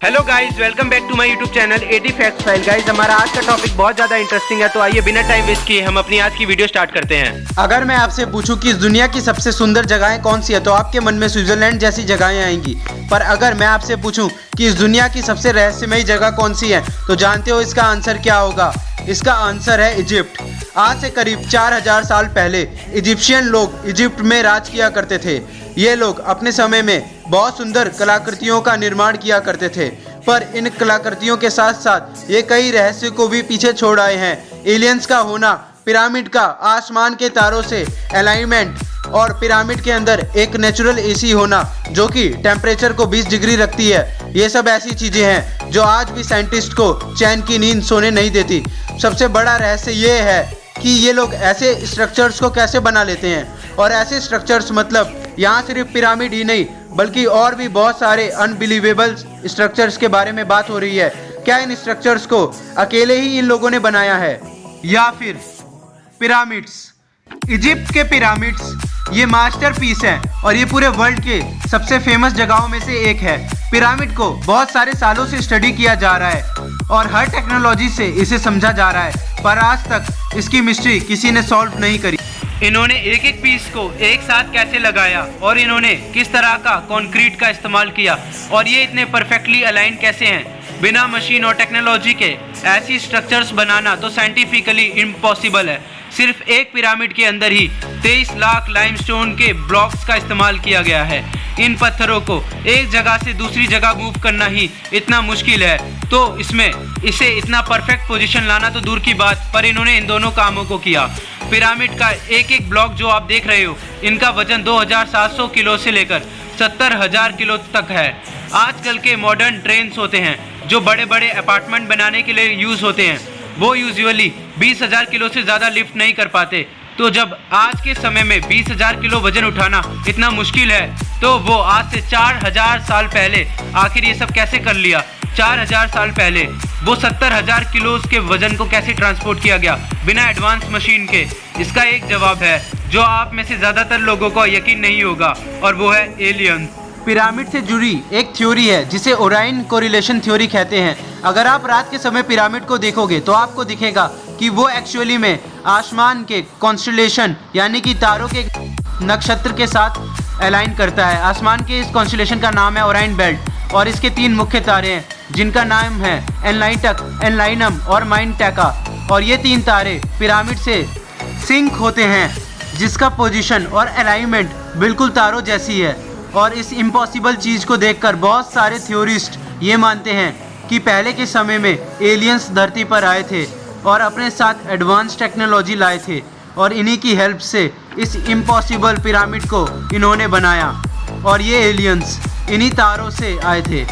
Hello guys, welcome back to my YouTube channel 80 facts file. Guys, हमारा आज का topic बहुत ज़्यादा इंटरेस्टिंग है, तो आइए बिना टाइम वेस्ट किए हम अपनी आज की वीडियो स्टार्ट करते हैं। अगर मैं आपसे पूछूं कि इस दुनिया की सबसे सुंदर जगहें कौन सी है तो आपके मन में स्विट्जरलैंड जैसी जगहें आएंगी। पर अगर मैं आपसे पूछूं कि इस दुनिया की सबसे रहस्यमयी जगह कौन सी है तो जानते हो इसका आंसर क्या होगा? इसका आंसर है इजिप्ट। आज से करीब 4000 साल पहले इजिप्शियन लोग इजिप्ट में राज किया करते थे। ये लोग अपने समय में बहुत सुंदर कलाकृतियों का निर्माण किया करते थे, पर इन कलाकृतियों के साथ साथ ये कई रहस्य को भी पीछे छोड़ आए हैं। एलियंस का होना, पिरामिड का आसमान के तारों से अलाइनमेंट और पिरामिड के अंदर एक नेचुरल एसी होना जो कि टेम्परेचर को 20 डिग्री रखती है। ये सब ऐसी चीज़ें हैं जो आज भी साइंटिस्ट को चैन की नींद सोने नहीं देती। सबसे बड़ा रहस्य ये है कि ये लोग ऐसे स्ट्रक्चर्स को कैसे बना लेते हैं, और ऐसे स्ट्रक्चर्स मतलब यहाँ सिर्फ पिरामिड ही नहीं बल्कि और भी बहुत सारे अनबिलीवेबल स्ट्रक्चर्स के बारे में बात हो रही है। क्या इन स्ट्रक्चर्स को अकेले ही इन लोगों ने बनाया है या फिर पिरामिड्स? इजिप्ट के पिरामिड्स ये मास्टरपीस है और ये पूरे वर्ल्ड के सबसे फेमस जगहों में से एक है। पिरामिड को बहुत सारे सालों से स्टडी किया जा रहा है और हर टेक्नोलॉजी से इसे समझा जा रहा है, पर आज तक इसकी मिस्ट्री किसी ने सॉल्व नहीं करी। इन्होंने एक एक पीस को एक साथ कैसे लगाया और इन्होंने किस तरह का कंक्रीट का इस्तेमाल किया और ये इतने परफेक्टली अलाइन कैसे हैं बिना मशीन और टेक्नोलॉजी के। ऐसी स्ट्रक्चर्स बनाना तो साइंटिफिकली इम्पॉसिबल है। सिर्फ एक पिरामिड के अंदर ही 23 लाख लाइमस्टोन के ब्लॉक्स का इस्तेमाल किया गया है। इन पत्थरों को एक जगह से दूसरी जगह मूव करना ही इतना मुश्किल है, तो इसे इतना परफेक्ट पोजीशन लाना तो दूर की बात, पर इन्होंने इन दोनों कामों को किया। पिरामिड का एक एक ब्लॉक जो आप देख रहे हो, इनका वजन 2700 किलो से लेकर 70,000 किलो तक है। आजकल के मॉडर्न ट्रेन्स होते हैं जो बड़े बड़े अपार्टमेंट बनाने के लिए यूज़ होते हैं, वो यूजुअली 20,000 किलो से ज़्यादा लिफ्ट नहीं कर पाते। तो जब आज के समय में 20,000 किलो वजन उठाना इतना मुश्किल है, तो वो आज से 4000 साल पहले आखिर ये सब कैसे कर लिया? 4000 साल पहले वो 70,000 किलो के वजन को कैसे ट्रांसपोर्ट किया गया बिना एडवांस मशीन के? इसका एक जवाब है जो आप में से ज़्यादातर लोगों को यकीन नहीं होगा, और वो है एलियंस। पिरामिड से जुड़ी एक थ्योरी है जिसे ओराइन कोरिलेशन थ्योरी कहते हैं। अगर आप रात के समय पिरामिड को देखोगे तो आपको दिखेगा कि वो एक्चुअली में आसमान के कॉन्स्टेलेशन यानी कि तारों के नक्षत्र के साथ अलाइन करता है। आसमान के इस कॉन्स्टेलेशन का नाम है ओराइन बेल्ट और इसके 3 मुख्य तारे हैं जिनका नाम है एनलाइटक, एनलाइनम और माइनटैका। और ये 3 तारे पिरामिड से सिंक होते हैं जिसका पोजीशन और अलाइनमेंट बिल्कुल तारों जैसी है। और इस इम्पॉसिबल चीज़ को देखकर बहुत सारे थ्योरिस्ट ये मानते हैं कि पहले के समय में एलियंस धरती पर आए थे और अपने साथ एडवांस टेक्नोलॉजी लाए थे, और इन्हीं की हेल्प से इस इम्पॉसिबल पिरामिड को इन्होंने बनाया। और ये एलियंस इन्हीं तारों से आए थे।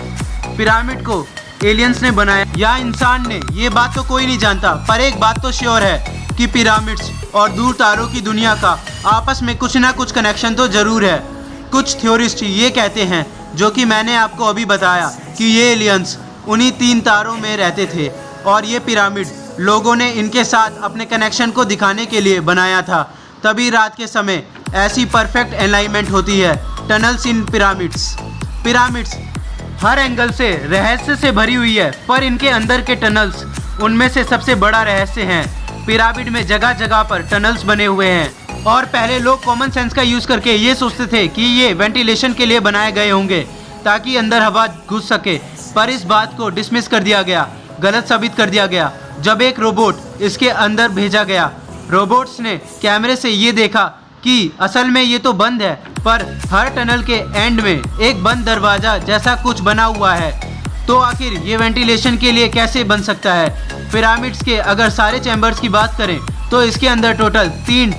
पिरामिड को एलियंस ने बनाया या इंसान ने, ये बात तो कोई नहीं जानता, पर एक बात तो श्योर है कि पिरामिड्स और दूर तारों की दुनिया का आपस में कुछ ना कुछ कनेक्शन तो ज़रूर है। कुछ थ्योरिस्ट ये कहते हैं, जो कि मैंने आपको अभी बताया, कि ये एलियंस उन्हीं 3 तारों में रहते थे और ये पिरामिड लोगों ने इनके साथ अपने कनेक्शन को दिखाने के लिए बनाया था। तभी रात के समय ऐसी परफेक्ट अलाइनमेंट होती है। टनल्स इन पिरामिड्स हर एंगल से रहस्य से भरी हुई है, पर इनके अंदर के टनल्स उनमें से सबसे बड़ा रहस्य हैं। पिरामिड में जगह जगह पर टनल्स बने हुए हैं और पहले लोग कॉमन सेंस का यूज़ करके ये सोचते थे कि ये वेंटिलेशन के लिए बनाए गए होंगे ताकि अंदर हवा घुस सके, पर इस बात को डिसमिस कर दिया गया, गलत साबित कर दिया गया जब एक रोबोट इसके अंदर भेजा गया। रोबोट्स ने कैमरे से ये देखा कि असल में ये तो बंद है, पर हर टनल के एंड में एक बंद दरवाज़ा जैसा कुछ बना हुआ है। तो आखिर ये वेंटिलेशन के लिए कैसे बन सकता है? पिरामिड्स के अगर सारे चैम्बर्स की बात करें तो इसके अंदर टोटल 3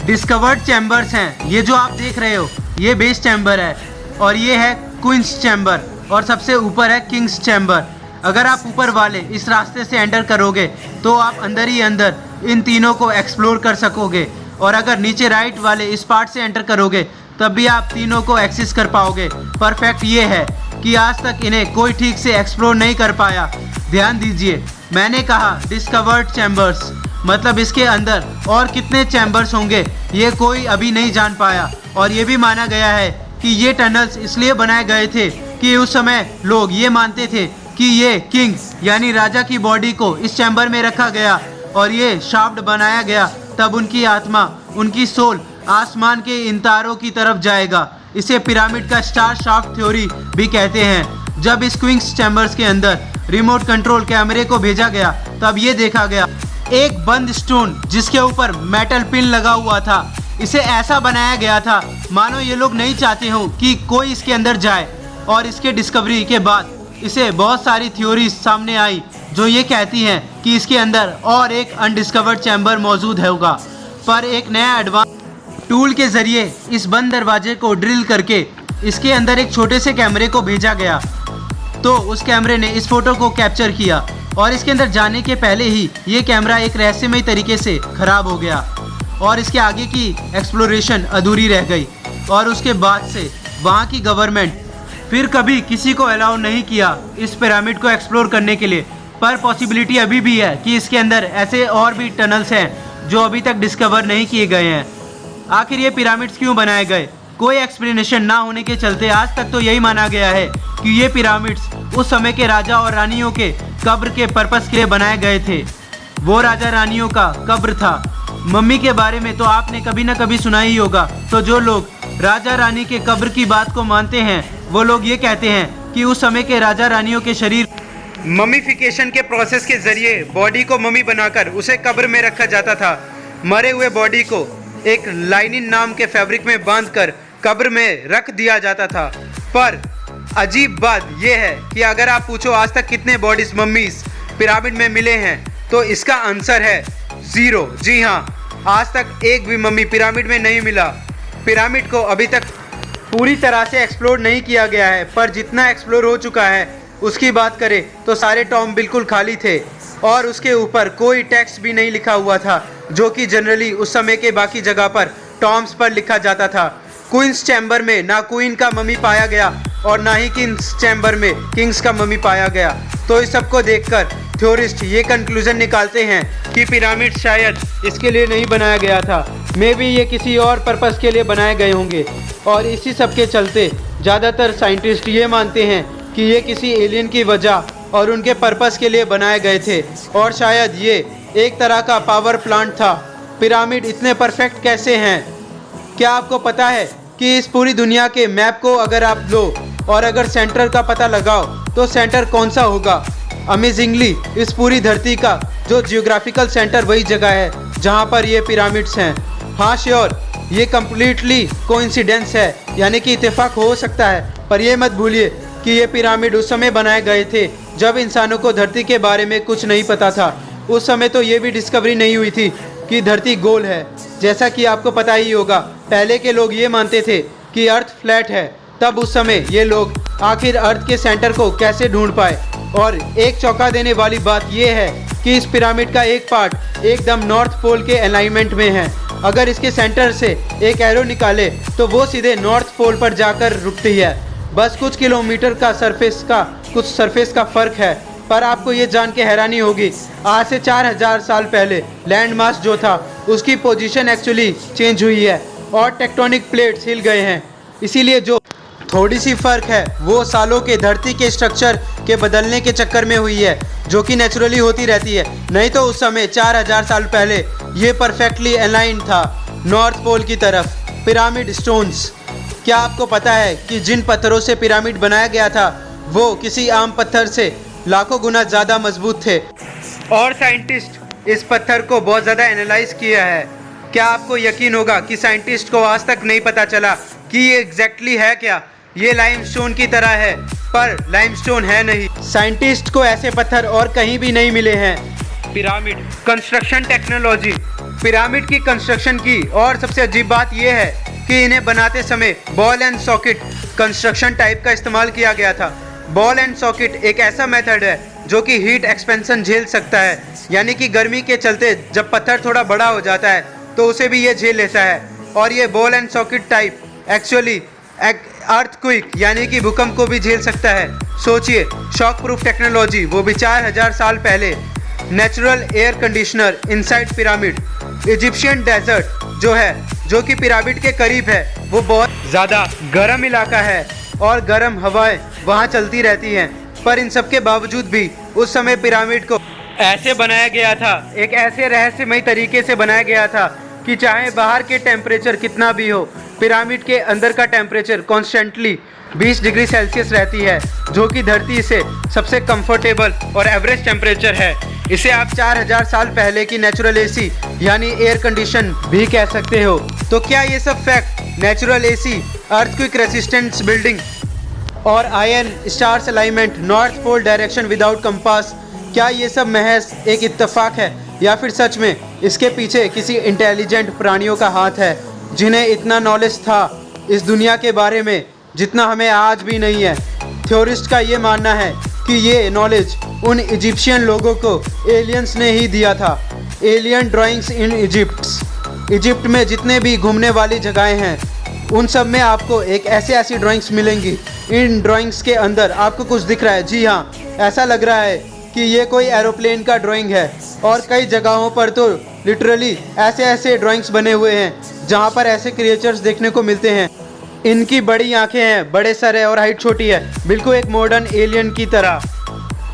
डिस्कवर्ड चैम्बर्स हैं। ये जो आप देख रहे हो ये बेस चैम्बर है, और ये है क्वींस चैम्बर, और सबसे ऊपर है किंग्स चैम्बर। अगर आप ऊपर वाले इस रास्ते से एंटर करोगे तो आप अंदर ही अंदर इन तीनों को एक्सप्लोर कर सकोगे, और अगर नीचे राइट वाले इस पार्ट से एंटर करोगे तब भी आप तीनों को एक्सेस कर पाओगे। परफेक्ट ये है कि आज तक इन्हें कोई ठीक से एक्सप्लोर नहीं कर पाया। ध्यान दीजिए, मैंने कहा डिस्कवर्ड चैम्बर्स, मतलब इसके अंदर और कितने चैम्बर्स होंगे ये कोई अभी नहीं जान पाया। और ये भी माना गया है कि ये टनल्स इसलिए बनाए गए थे कि उस समय लोग ये मानते थे कि ये किंग यानी राजा की बॉडी को इस चैम्बर में रखा गया और ये शाफ्ट बनाया गया, तब उनकी आत्मा, उनकी सोल आसमान के इन तारों की तरफ जाएगा। इसे पिरामिड का स्टार शाफ्ट थ्योरी भी कहते हैं। जब इस क्विंग्स चैम्बर्स के अंदर रिमोट कंट्रोल कैमरे को भेजा गया, तब ये देखा गया एक बंद स्टोन जिसके ऊपर मेटल पिन लगा हुआ था। इसे ऐसा बनाया गया था मानो ये लोग नहीं चाहते हो कि कोई इसके अंदर जाए। और इसके डिस्कवरी के बाद इसे बहुत सारी थ्योरीज सामने आई जो ये कहती हैं कि इसके अंदर और एक अनडिस्कवर्ड चैम्बर मौजूद होगा। पर एक नया एडवांस टूल के ज़रिए इस बंद दरवाजे को ड्रिल करके इसके अंदर एक छोटे से कैमरे को भेजा गया, तो उस कैमरे ने इस फोटो को कैप्चर किया और इसके अंदर जाने के पहले ही ये कैमरा एक रहस्यमय तरीके से ख़राब हो गया और इसके आगे की एक्सप्लोरेशन अधूरी रह गई। और उसके बाद से वहाँ की गवर्नमेंट फिर कभी किसी को अलाउ नहीं किया इस पिरामिड को एक्सप्लोर करने के लिए। पर पॉसिबिलिटी अभी भी है कि इसके अंदर ऐसे और भी टनल्स हैं जो अभी तक डिस्कवर नहीं किए गए हैं। आखिर ये पिरामिड्स क्यों बनाए गए, कोई एक्सप्लेनेशन ना होने के चलते आज तक तो यही माना गया है कि ये पिरामिड्स उस समय के राजा और रानियों के कब्र के पर्पस के लिए बनाए गए थे। वो राजा रानियों का कब्र था। मम्मी के बारे में तो आपने कभी ना कभी सुना ही होगा। तो जो लोग राजा रानी के कब्र की बात को मानते हैं, वो लोग ये कहते हैं कि उस समय के राजा रानियों के शरीर ममीफिकेशन के प्रोसेस के जरिए बॉडी को मम्मी बनाकर उसे कब्र में रखा जाता था। मरे हुए बॉडी को एक लाइनिन नाम के फैब्रिक में बांधकर कब्र में रख दिया जाता था। पर अजीब बात यह है कि अगर आप पूछो आज तक कितने बॉडीज मम्मीज पिरामिड में मिले हैं, तो इसका आंसर है 0। जी हाँ, आज तक एक भी मम्मी पिरामिड में नहीं मिला। पिरामिड को अभी तक पूरी तरह से एक्सप्लोर नहीं किया गया है, पर जितना एक्सप्लोर हो चुका है उसकी बात करें तो सारे टॉम बिल्कुल खाली थे और उसके ऊपर कोई टेक्स्ट भी नहीं लिखा हुआ था, जो कि जनरली उस समय के बाकी जगह पर टॉम्स पर लिखा जाता था। क्वींस चैम्बर में ना क्वीन का मम्मी पाया गया और ना ही किंग्स चैम्बर में किंग्स का मम्मी पाया गया। तो इस सबको देखकर थ्योरिस्ट ये कंक्लूजन निकालते हैं कि पिरामिड शायद इसके लिए नहीं बनाया गया था, मे बी ये किसी और पर्पस के लिए बनाए गए होंगे। और इसी सब के चलते ज़्यादातर साइंटिस्ट ये मानते हैं कि ये किसी एलियन की वजह और उनके पर्पस के लिए बनाए गए थे और शायद ये एक तरह का पावर प्लांट था। पिरामिड इतने परफेक्ट कैसे हैं? क्या आपको पता है कि इस पूरी दुनिया के मैप को अगर आप लो और अगर सेंटर का पता लगाओ तो सेंटर कौन सा होगा? अमेजिंगली इस पूरी धरती का जो जियोग्राफिकल सेंटर वही जगह है जहाँ पर ये पिरामिड्स हैं। हाँ श्योर, ये कम्प्लीटली कोइंसिडेंस है, यानी कि इत्तेफाक हो सकता है, पर यह मत भूलिए कि ये पिरामिड उस समय बनाए गए थे जब इंसानों को धरती के बारे में कुछ नहीं पता था। उस समय तो ये भी डिस्कवरी नहीं हुई थी कि धरती गोल है। जैसा कि आपको पता ही होगा, पहले के लोग ये मानते थे कि अर्थ फ्लैट है। तब उस समय ये लोग आखिर अर्थ के सेंटर को कैसे ढूंढ पाए। और एक चौंका देने वाली बात यह है कि इस पिरामिड का एक पार्ट एकदम नॉर्थ पोल के अलाइनमेंट में है। अगर इसके सेंटर से एक एरो निकाले तो वो सीधे नॉर्थ पोल पर जाकर रुकती है। बस कुछ किलोमीटर का सरफेस का फ़र्क है। पर आपको ये जान के हैरानी होगी, आज से 4000 साल पहले लैंड मास जो था उसकी पोजीशन एक्चुअली चेंज हुई है और टेक्टोनिक प्लेट्स हिल गए हैं। इसीलिए जो थोड़ी सी फ़र्क है वो सालों के धरती के स्ट्रक्चर के बदलने के चक्कर में हुई है, जो कि नेचुरली होती रहती है। नहीं तो उस समय 4000 साल पहले ये परफेक्टली अलाइन था नॉर्थ पोल की तरफ। पिरामिड स्टोन्स, क्या आपको पता है कि जिन पत्थरों से पिरामिड बनाया गया था वो किसी आम पत्थर से लाखों गुना ज़्यादा मजबूत थे और साइंटिस्ट इस पत्थर को बहुत ज़्यादा एनालाइज किया है। क्या आपको यकीन होगा कि साइंटिस्ट को आज तक नहीं पता चला कि ये एग्जैक्टली है क्या? ये लाइमस्टोन की तरह है, पर लाइमस्टोन है नहीं। साइंटिस्ट को ऐसे पत्थर और कहीं भी नहीं मिले हैं। पिरामिड कंस्ट्रक्शन टेक्नोलॉजी, पिरामिड की कंस्ट्रक्शन की और सबसे अजीब बात यह है कि इन्हें बनाते समय ball and socket construction type का इस्तेमाल किया गया था। बॉल एंड सॉकेट एक ऐसा मेथड है जो कि हीट एक्सपेंशन झेल सकता है, यानी कि गर्मी के चलते जब पत्थर थोड़ा बड़ा हो जाता है तो उसे भी ये झेल लेता है। और ये ball and socket type actually earthquake यानी कि भूकंप को भी झेल सकता है। सोचिए, शॉक प्रूफ टेक्नोलॉजी, वो भी 4000 साल पहले। Natural air conditioner inside pyramid. Egyptian desert जो कि पिरामिड के करीब है, वो बहुत ज़्यादा गर्म इलाका है और गर्म हवाएं वहाँ चलती रहती हैं। पर इन सब के बावजूद भी उस समय पिरामिड को ऐसे बनाया गया था, एक ऐसे रहस्यमय तरीके से बनाया गया था कि चाहे बाहर के टेम्परेचर कितना भी हो, पिरामिड के अंदर का टेम्परेचर कॉन्स्टेंटली 20 डिग्री सेल्सियस रहती है, जो कि धरती से सबसे कंफर्टेबल और एवरेज टेम्परेचर है। इसे आप 4000 साल पहले की नेचुरल एसी यानी एयर कंडीशन भी कह सकते हो। तो क्या ये सब fact, natural AC, earthquake resistance building और Orion stars alignment, north pole direction without compass, क्या ये सब महज एक इत्तेफाक है या फिर सच में इसके पीछे किसी इंटेलिजेंट प्राणियों का हाथ है जिन्हें इतना नॉलेज था इस दुनिया के बारे में जितना हमें आज भी नहीं है। थ्योरिस्ट का ये मानना है कि ये नॉलेज उन इजिप्शियन लोगों को एलियंस ने ही दिया था। एलियन ड्राइंग्स इन इजिप्ट में जितने भी घूमने वाली जगहें हैं उन सब में आपको एक ऐसी ड्राइंग्स मिलेंगी। इन ड्राइंग्स के अंदर आपको कुछ दिख रहा है, जी हाँ, ऐसा लग रहा है कि ये कोई एरोप्लेन का ड्राइंग है। और कई जगहों पर तो लिटरली ऐसे ड्राइंग्स बने हुए हैं जहाँ पर ऐसे क्रिएचर्स देखने को मिलते हैं। इनकी बड़ी आंखें हैं, बड़े सर है और हाइट छोटी है, बिल्कुल एक मॉडर्न एलियन की तरह।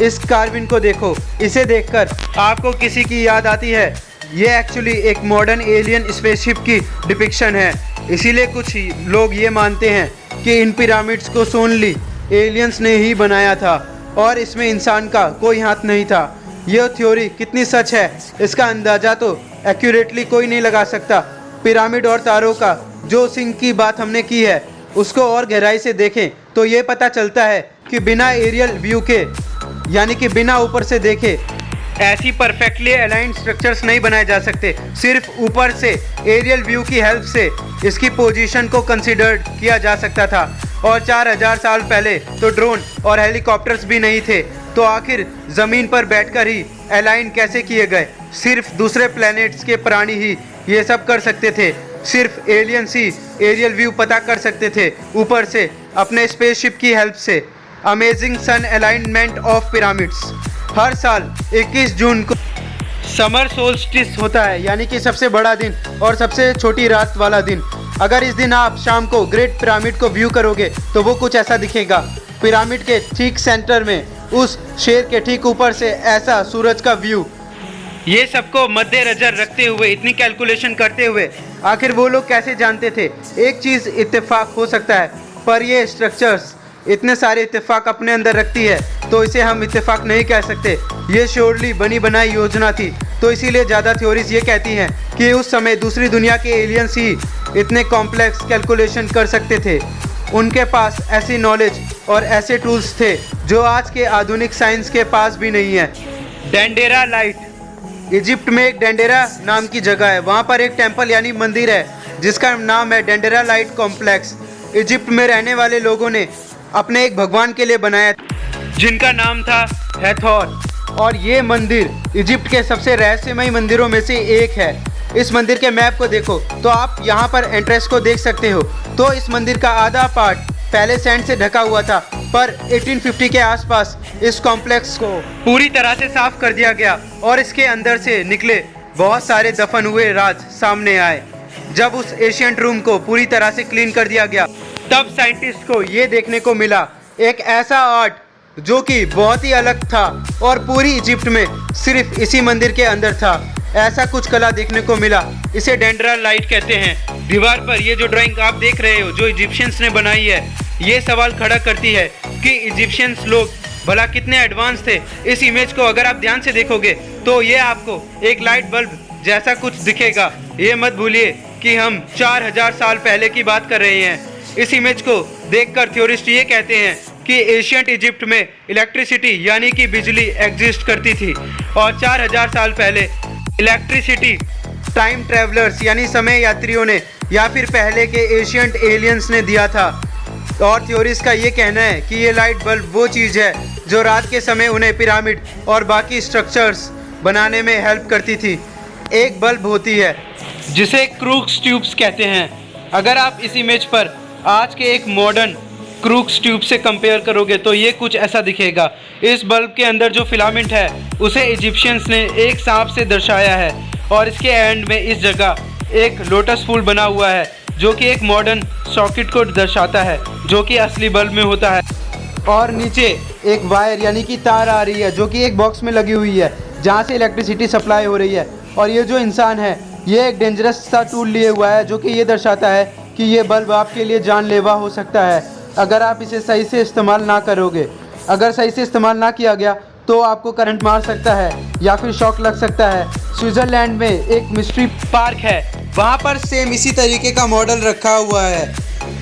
इस कार्विन को देखो, इसे देखकर आपको किसी की याद आती है? ये एक्चुअली एक मॉडर्न एलियन स्पेसशिप की डिपिक्शन है। इसीलिए कुछ लोग ये मानते हैं कि इन पिरामिड्स को सोनली एलियंस ने ही बनाया था और इसमें इंसान का कोई हाथ नहीं था। यह थ्योरी कितनी सच है इसका अंदाज़ा तो एक्यूरेटली कोई नहीं लगा सकता। पिरामिड और तारों का जो सिंक की बात हमने की है उसको और गहराई से देखें तो ये पता चलता है कि बिना एरियल व्यू के, यानी कि बिना ऊपर से देखे, ऐसी परफेक्टली अलाइंड स्ट्रक्चर्स नहीं बनाए जा सकते। सिर्फ ऊपर से एरियल व्यू की हेल्प से इसकी पोजीशन को कंसीडर किया जा सकता था। और 4000 साल पहले तो ड्रोन और हेलीकॉप्टर्स भी नहीं थे, तो आखिर ज़मीन पर बैठकर ही अलाइन कैसे किए गए? सिर्फ दूसरे प्लैनेट्स के प्राणी ही ये सब कर सकते थे। सिर्फ एलियंस ही एरियल व्यू पता कर सकते थे ऊपर से अपने स्पेसशिप की हेल्प से। Amazing sun alignment of pyramids. हर साल 21 जून को समर सोल्स्टिस होता है, यानी कि सबसे बड़ा दिन और सबसे छोटी रात वाला दिन। अगर इस दिन आप शाम को ग्रेट पिरामिड को व्यू करोगे तो वो कुछ ऐसा दिखेगा। पिरामिड के ठीक सेंटर में उस शेर के ठीक ऊपर से ऐसा सूरज का व्यू। ये सबको मद्देनजर रखते हुए, इतनी कैलकुलेशन करते हुए, आखिर वो लोग कैसे जानते थे? एक चीज़ इत्तेफाक हो सकता है, पर ये स्ट्रक्चर्स इतने सारे इत्तेफाक अपने अंदर रखती है तो इसे हम इत्तेफाक नहीं कह सकते। ये श्योरली बनी बनाई योजना थी। तो इसीलिए ज़्यादा थ्योरीज ये कहती हैं कि उस समय दूसरी दुनिया के एलियंस ही इतने कॉम्प्लेक्स कैलकुलेशन कर सकते थे। उनके पास ऐसी नॉलेज और ऐसे टूल्स थे जो आज के आधुनिक साइंस के पास भी नहीं है। Dendera light. इजिप्ट में एक डेंडेरा नाम की जगह है, वहाँ पर एक टेम्पल यानी मंदिर है जिसका नाम है डेंडेरा लाइट कॉम्प्लेक्स। इजिप्ट में रहने वाले लोगों ने अपने एक भगवान के लिए बनाया जिनका नाम था हैथोर। और ये मंदिर इजिप्ट के सबसे रहस्यमय मंदिरों में से एक है। इस मंदिर के मैप को देखो तो आप यहाँ पर एंट्रेंस को देख सकते हो। तो इस मंदिर का आधा पार्ट पहले सैंड से ढका हुआ था, पर 1850 के आसपास इस कॉम्प्लेक्स को पूरी तरह से साफ कर दिया गया और इसके अंदर से निकले बहुत सारे दफन हुए राज सामने आए। जब उस एशियंट रूम को पूरी तरह से क्लीन कर दिया गया तब साइंटिस्ट को ये देखने को मिला एक ऐसा आर्ट जो कि बहुत ही अलग था और पूरी इजिप्ट में सिर्फ इसी मंदिर के अंदर था। ऐसा कुछ कला देखने को मिला, इसे डेंडेरा लाइट कहते हैं। दीवार पर ये जो ड्राइंग आप देख रहे हो जो इजिप्शियंस ने बनाई है, ये सवाल खड़ा करती है कि इजिप्शियंस लोग भला कितने एडवांस थे। इस इमेज को अगर आप ध्यान से देखोगे तो ये आपको एक लाइट बल्ब जैसा कुछ दिखेगा। ये मत भूलिए कि हम 4000 साल पहले की बात कर रहे हैं। इस इमेज को देखकर थ्योरिस्ट ये कहते हैं कि एशियंट इजिप्ट में इलेक्ट्रिसिटी यानी कि बिजली एग्जिस्ट करती थी और 4000 साल पहले इलेक्ट्रिसिटी टाइम ट्रैवलर्स यानी समय यात्रियों ने या फिर पहले के एशियंट एलियंस ने दिया था। और थ्योरिस्ट का ये कहना है कि ये लाइट बल्ब वो चीज़ है जो रात के समय उन्हें पिरामिड और बाकी स्ट्रक्चर्स बनाने में हेल्प करती थी। एक बल्ब होती है जिसे क्रूक्स ट्यूब्स कहते हैं। अगर आप इस इमेज पर आज के एक मॉडर्न क्रूक्स ट्यूब से कंपेयर करोगे तो ये कुछ ऐसा दिखेगा। इस बल्ब के अंदर जो फिलामेंट है उसे इजिप्शियंस ने एक सांप से दर्शाया है और इसके एंड में इस जगह एक लोटस फूल बना हुआ है जो कि एक मॉडर्न सॉकेट को दर्शाता है जो कि असली बल्ब में होता है। और नीचे एक वायर यानी कि तार आ रही है जो कि एक बॉक्स में लगी हुई है जहाँ से इलेक्ट्रिसिटी सप्लाई हो रही है। और ये जो इंसान है ये एक डेंजरस सा टूल लिए हुआ है जो कि ये दर्शाता है कि ये बल्ब आपके लिए जानलेवा हो सकता है अगर आप इसे सही से इस्तेमाल ना करोगे। अगर सही से इस्तेमाल ना किया गया तो आपको करंट मार सकता है या फिर शॉक लग सकता है। स्विट्ज़रलैंड में एक मिस्ट्री पार्क है, वहाँ पर सेम इसी तरीके का मॉडल रखा हुआ है।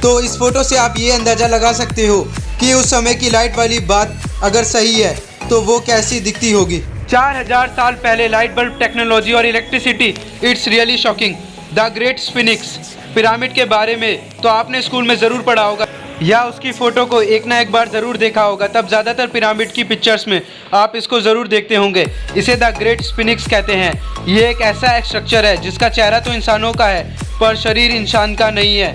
तो इस फोटो से आप ये अंदाज़ा लगा सकते हो कि उस समय की लाइट वाली बात अगर सही है तो वो कैसी दिखती होगी। 4000 साल पहले लाइट बल्ब टेक्नोलॉजी और electricity, it's really shocking. The great sphinx pyramid के बारे में तो आपने स्कूल में ज़रूर पढ़ा होगा या उसकी फ़ोटो को एक ना एक बार ज़रूर देखा होगा। तब ज़्यादातर पिरामिड की पिक्चर्स में आप इसको ज़रूर देखते होंगे। इसे द ग्रेट स्फिनिक्स कहते हैं। ये एक ऐसा स्ट्रक्चर है जिसका चेहरा तो इंसानों का है पर शरीर इंसान का नहीं है,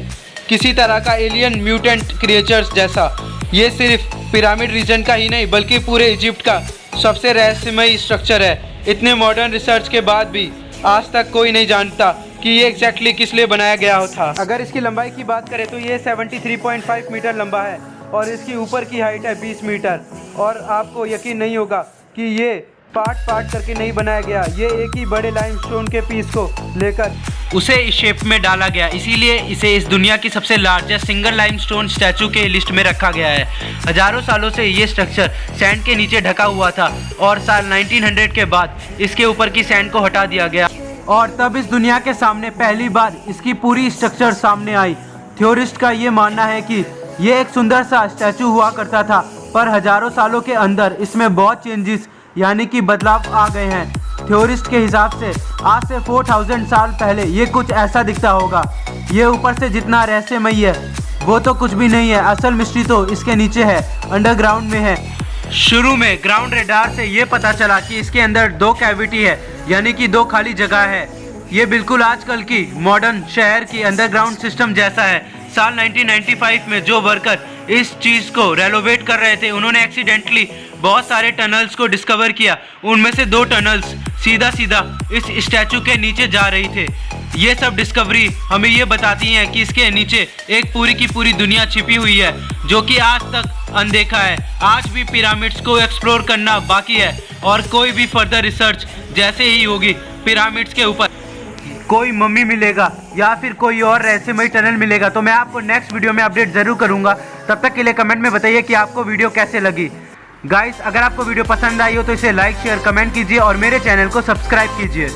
किसी तरह का एलियन म्यूटेंट क्रिएचर्स जैसा। ये सिर्फ पिरामिड रीजन का ही नहीं बल्कि पूरे इजिप्ट का सबसे रहस्यमयी स्ट्रक्चर है। इतने मॉडर्न रिसर्च के बाद भी आज तक कोई नहीं जानता कि ये एग्जैक्टली किस लिए बनाया गया था। अगर इसकी लंबाई की बात करें तो ये 73.5 मीटर लंबा है और इसकी ऊपर की हाइट है 20 मीटर। और आपको यकीन नहीं होगा कि ये पार्ट करके नहीं बनाया गया, ये एक ही बड़े लाइमस्टोन के पीस को लेकर उसे इस शेप में डाला गया, इसीलिए इसे इस दुनिया की सबसे लार्जेस्ट सिंगल लाइमस्टोन स्टैचू के लिस्ट में रखा गया है। हजारों सालों से ये स्ट्रक्चर सैंड के नीचे ढका हुआ था और साल 1900 के बाद इसके ऊपर की सैंड को हटा दिया गया और तब इस दुनिया के सामने पहली बार इसकी पूरी स्ट्रक्चर सामने आई। थ्योरिस्ट का ये मानना है कि ये एक सुंदर सा स्टैचू हुआ करता था पर हजारों सालों के अंदर इसमें बहुत चेंजेस यानी कि बदलाव आ गए हैं। थ्योरिस्ट के हिसाब से आज से 4000 साल पहले ये कुछ ऐसा दिखता होगा। ये ऊपर से जितना रहस्यमयी है वो तो कुछ भी नहीं है, असल मिस्ट्री तो इसके नीचे है, अंडरग्राउंड में है। शुरू में ग्राउंड रेडार से ये पता चला कि इसके अंदर 2 कैविटी है यानी कि 2 खाली जगह है। ये बिल्कुल आजकल की मॉडर्न शहर की अंडरग्राउंड सिस्टम जैसा है। साल 1995 में जो वर्कर इस चीज़ को रेनोवेट कर रहे थे उन्होंने एक्सीडेंटली बहुत सारे टनल्स को डिस्कवर किया। उनमें से 2 टनल्स सीधा इस स्टैचू के नीचे जा रही थे। ये सब डिस्कवरी हमें ये बताती हैं कि इसके नीचे एक पूरी की पूरी दुनिया छिपी हुई है जो कि आज तक अनदेखा है। आज भी पिरामिड्स को एक्सप्लोर करना बाकी है और कोई भी फर्दर रिसर्च जैसे ही होगी पिरामिड्स के ऊपर कोई मम्मी मिलेगा या फिर कोई और रहस्यमयी टनल मिलेगा तो मैं आपको नेक्स्ट वीडियो में अपडेट ज़रूर करूंगा। तब तक के लिए कमेंट में बताइए कि आपको वीडियो कैसे लगी। गाइस अगर आपको वीडियो पसंद आई हो तो इसे लाइक शेयर कमेंट कीजिए और मेरे चैनल को सब्सक्राइब कीजिए।